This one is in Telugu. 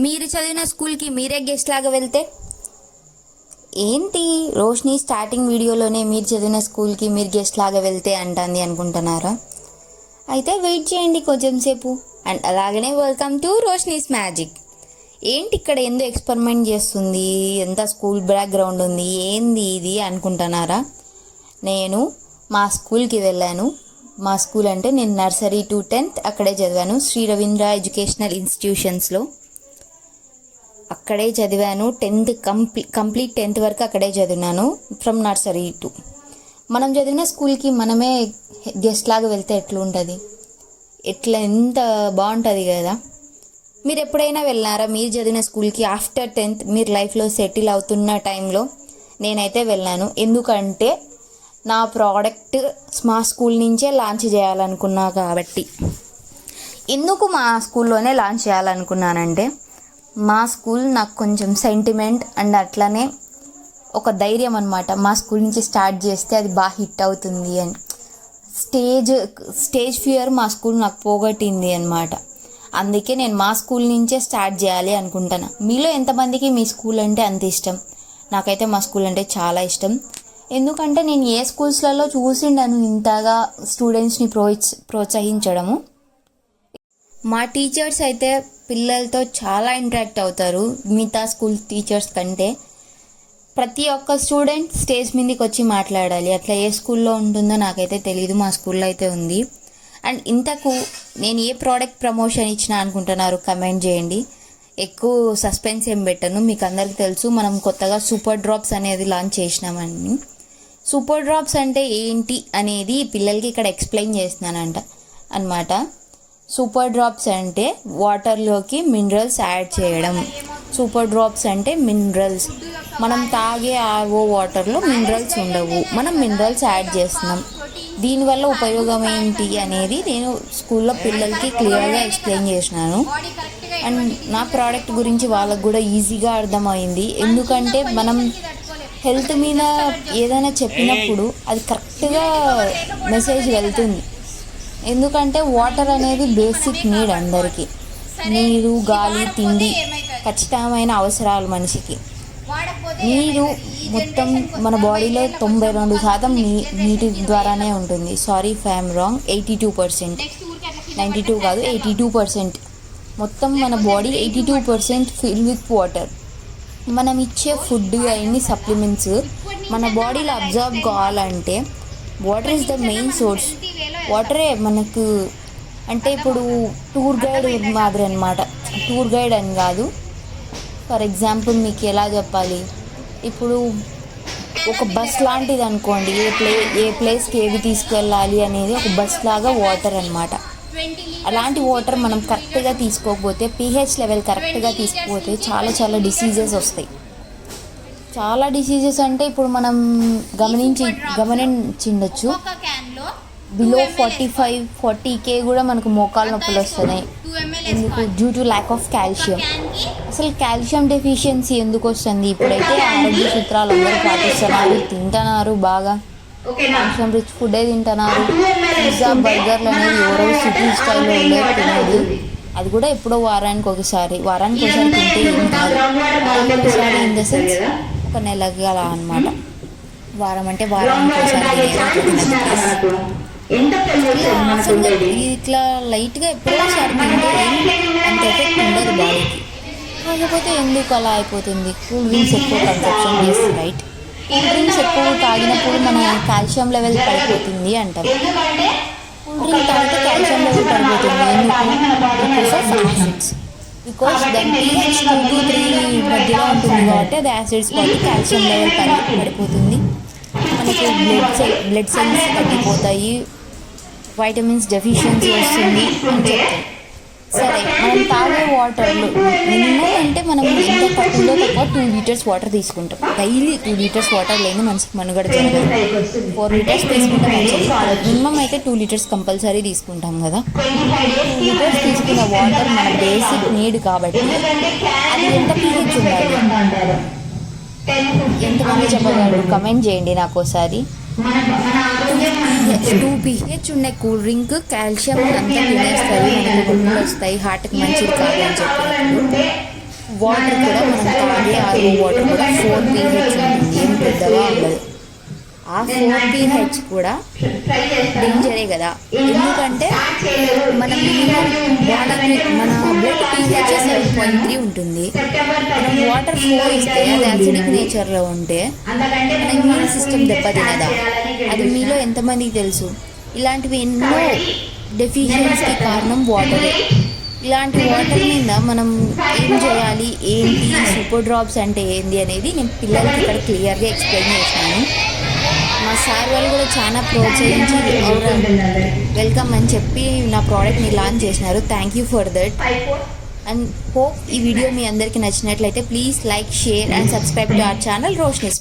మీరు చదివిన స్కూల్కి మీరే గెస్ట్ లాగా వెళ్తే ఏంటి రోష్ని స్టార్టింగ్ వీడియోలోనే మీరు చదివిన స్కూల్కి మీరు గెస్ట్ లాగా వెళ్తే అంటుంది అనుకుంటున్నారా? అయితే వెయిట్ చేయండి కొంచెం సేపు. అండ్ అలాగనే వెల్కమ్ టు రోష్నీస్ మ్యాజిక్. ఏంటి ఇక్కడ ఎందుకు ఎక్స్పెరిమెంట్ చేస్తుంది, ఎంత స్కూల్ బ్యాక్గ్రౌండ్ ఉంది, ఏంది ఇది అనుకుంటున్నారా? నేను మా స్కూల్కి వెళ్ళాను. మా స్కూల్ అంటే నేను నర్సరీ టు 10th అక్కడే చదివాను, శ్రీ రవీంద్ర ఎడ్యుకేషనల్ ఇన్స్టిట్యూషన్స్లో. అక్కడే చదివాను. 10th కంప్లీట్ 10th వరకు అక్కడే చదివినాను, ఫ్రమ్ నర్సరీ టు. మనం చదివిన స్కూల్కి మనమే గెస్ట్ లాగా వెళ్తే ఎట్లుంటుంది, ఎంత బాగుంటుంది కదా. మీరు ఎప్పుడైనా వెళ్ళినారా మీరు చదివిన స్కూల్కి? ఆఫ్టర్ 10th మీరు లైఫ్లో సెటిల్ అవుతున్న టైంలో నేనైతే వెళ్ళాను. ఎందుకంటే నా ప్రోడక్ట్ మా స్కూల్ నుంచే లాంచ్ చేయాలనుకున్నా కాబట్టి. ఎందుకు మా స్కూల్లోనే లాంచ్ చేయాలనుకున్నానంటే, మా స్కూల్ నాకు కొంచెం సెంటిమెంట్ అండ్ అట్లనే ఒక ధైర్యం అనమాట. మా స్కూల్ నుంచి స్టార్ట్ చేస్తే అది బాగా హిట్ అవుతుంది అని. స్టేజ్ ఫియర్ మా స్కూల్ నాకు పోగొట్టింది అనమాట. అందుకే నేను మా స్కూల్ నుంచే స్టార్ట్ చేయాలి అనుకుంటాను. మీలో ఎంతమందికి మీ స్కూల్ అంటే అంత ఇష్టం? నాకైతే మా స్కూల్ అంటే చాలా ఇష్టం. ఎందుకంటే నేను ఏ స్కూల్స్లలో చూసిండాను ఇంతగా స్టూడెంట్స్ని ప్రోత్సహించడము. మా టీచర్స్ అయితే పిల్లలతో చాలా ఇంటరాక్ట్ అవుతారు మిగతా స్కూల్ టీచర్స్ కంటే. ప్రతి ఒక్క స్టూడెంట్ స్టేజ్ మీదకి వచ్చి మాట్లాడాలి. అట్లా ఏ స్కూల్లో ఉంటుందో నాకైతే తెలియదు, మా స్కూల్లో అయితే ఉంది. అండ్ ఇంతకు నేను ఏ ప్రోడక్ట్ ప్రమోషన్ ఇచ్చినా అనుకుంటున్నారు కమెంట్ చేయండి. ఎక్కువ సస్పెన్స్ ఏం పెట్టను, మీకు అందరికీ తెలుసు మనం కొత్తగా సూపర్ డ్రాప్స్ అనేది లాంచ్ చేసినామని. సూపర్ డ్రాప్స్ అంటే ఏంటి అనేది పిల్లలకి ఇక్కడ ఎక్స్ప్లెయిన్ చేస్తున్నానంట అన్నమాట. సూపర్ డ్రాప్స్ అంటే వాటర్లోకి మినరల్స్ యాడ్ చేయడం. సూపర్ డ్రాప్స్ అంటే మినరల్స్. మనం తాగే ఆర్ఓ వాటర్లో మినరల్స్ ఉండవు, మనం మినరల్స్ యాడ్ చేస్తున్నాం. దీనివల్ల ఉపయోగం ఏంటి అనేది నేను స్కూల్లో పిల్లలకి క్లియర్గా ఎక్స్ప్లెయిన్ చేసినాను. అండ్ నా ప్రోడక్ట్ గురించి వాళ్ళకు కూడా ఈజీగా అర్థమైంది. ఎందుకంటే మనం హెల్త్ మీద ఏదైనా చెప్పినప్పుడు అది కరెక్ట్గా మెసేజ్ వెళ్తుంది. ఎందుకంటే వాటర్ అనేది బేసిక్ నీడ్ అందరికీ. నీరు, గాలి, తిండి ఖచ్చితమైన అవసరాలు మనిషికి. నీరు మొత్తం మన బాడీలో 92% నీటి ద్వారానే ఉంటుంది. సారీ ఇఫ్ ఐఎమ్ రాంగ్, 82%, 92 కాదు 82%. మొత్తం మన బాడీ 82% ఫిల్ విత్ వాటర్. మనం ఇచ్చే ఫుడ్ అవన్నీ సప్లిమెంట్స్ మన బాడీలో అబ్జర్వ్ కావాలంటే water is the main source. వాటరే మనకు అంటే ఇప్పుడు టూర్ గైడ్ మాదిరి అనమాట. టూర్ గైడ్ అని కాదు, ఫర్ ఎగ్జాంపుల్ మీకు ఎలా చెప్పాలి, ఇప్పుడు ఒక బస్ లాంటిది అనుకోండి. ఏ ప్లేస్కి ఏవి తీసుకువెళ్ళాలి అనేది ఒక బస్ లాగా వాటర్ అనమాట. అలాంటి వాటర్ మనం కరెక్ట్గా తీసుకోకపోతే, pH లెవెల్ కరెక్ట్గా తీసుకోకపోతే చాలా డిసీజెస్ వస్తాయి. చాలా డిసీజెస్ అంటే ఇప్పుడు మనం గమనించిండొచ్చు, బిలో 45-40K కూడా మనకు మోకాలు నొప్పులు వస్తున్నాయి. ఎందుకు? Due to lack of calcium. అసలు కాల్షియం డెఫిషియన్సీ ఎందుకు వస్తుంది? ఇప్పుడైతే ఆరోగ్య సూత్రాలు అందరూ పాటిస్తున్నారు, తింటున్నారు, బాగా కాల్షియం రిచ్ ఫుడ్డే తింటున్నారు. పిజ్జా, బర్గర్లు అనేది ఎవరో సిటీ స్టైల్లో ఉండే తినేది. అది కూడా ఎప్పుడో వారానికి ఒకసారి తింటే ఏం కాదు. ఒకసారి ఇన్ ద సెన్స్ ఒక నెలకి అలా అనమాట. వారం అంటే వారానికి ఒకసారి ఇట్లా లైట్గా ఎప్పుడో ఒకసారి తింటే అంత ఎఫెక్ట్ ఉండదు బాడీకి. కాకపోతే ఎందుకు అలా అయిపోతుంది? కూల్ డ్రింక్స్ ఎక్కువ కన్సప్షన్ చేస్తుంది, రైట్? కూల్ డ్రింక్స్ ఎక్కువ తాగినప్పుడు మన కాల్షియం లెవెల్ పడిపోతుంది అంటారు. కూల్ డ్రింక్ తాగితే కాల్షియం లెవెల్ పడిపోతుంది. Because of acids. బికాస్ దాని pH 2 to 3 మధ్యలో ఉంటుంది కాబట్టి అది యాసిడ్స్ బట్టి కాల్షియం లెవెల్ పడిపోతుంది. మనకి బ్లడ్ సెల్స్ తగ్గిపోతాయి, వైటమిన్స్ డెఫిషియన్సీ వస్తుంది అని చెప్తారు. సరే, మనం తాగే వాటర్లో మినిమం అంటే మనం ఎంత తక్కువలో తక్కువ 2 liters వాటర్ తీసుకుంటాం డైలీ. 2 liters వాటర్ లేని మనిషికి మనుగడ జరగదు. 4 liters తీసుకుంటే మంచిది. మినిమం అయితే 2 liters కంపల్సరీ తీసుకుంటాం కదా. 2 liters తీసుకున్న వాటర్ మన బేసిక్ నీడ్ కాబట్టి అది ఎంత pH ఉండాలి? ఎంతమంది చెప్పగలరు? కమెంట్ చేయండి నాకు ఒకసారి. 2 pH ఉన్న కూల్ డ్రింక్ కాల్షియం అంతా తినేస్తుంది, మనకు నొప్పులు వస్తాయి, హార్ట్కి మంచిది కాదు అని చెప్పినప్పుడు వాటర్ కూడా మనం తాగే ఆర్ఓ వాటర్ కూడా 4 pH ఉంటుంది, ఏం పెద్దగా ఉండదు. ఆ 4 pH కూడా డేంజరే కదా, ఎందుకంటే మన మినిమం బాడీ మన బ్లడ్ pH 7.3 ఉంటుంది. మనం వాటర్ 4 ఇస్తే అది అసిడిక్ నేచర్లో ఉంటే మన ఇమ్యూన్ సిస్టమ్ దెబ్బతినదా? అది మీలో ఎంతమందికి తెలుసు? ఇలాంటివి ఎన్నో డెఫిషియన్సీకి కారణం వాటరే. ఇలాంటి వాటర్ మీద మనం ఏం చేయాలి, ఏంటి సూపర్ డ్రాప్స్ అంటే ఏంటి అనేది నేను పిల్లలకి ఇక్కడ క్లియర్గా ఎక్స్ప్లెయిన్ చేశాను. మా సార్ వాళ్ళు కూడా చాలా ప్రోత్సహించి వెల్కమ్ అని చెప్పి నా ప్రోడక్ట్ని లాంచ్ చేసినారు. Thank you for that. And hope ఈ వీడియో మీ అందరికీ నచ్చినట్లయితే please like, share and subscribe to our channel Roshni.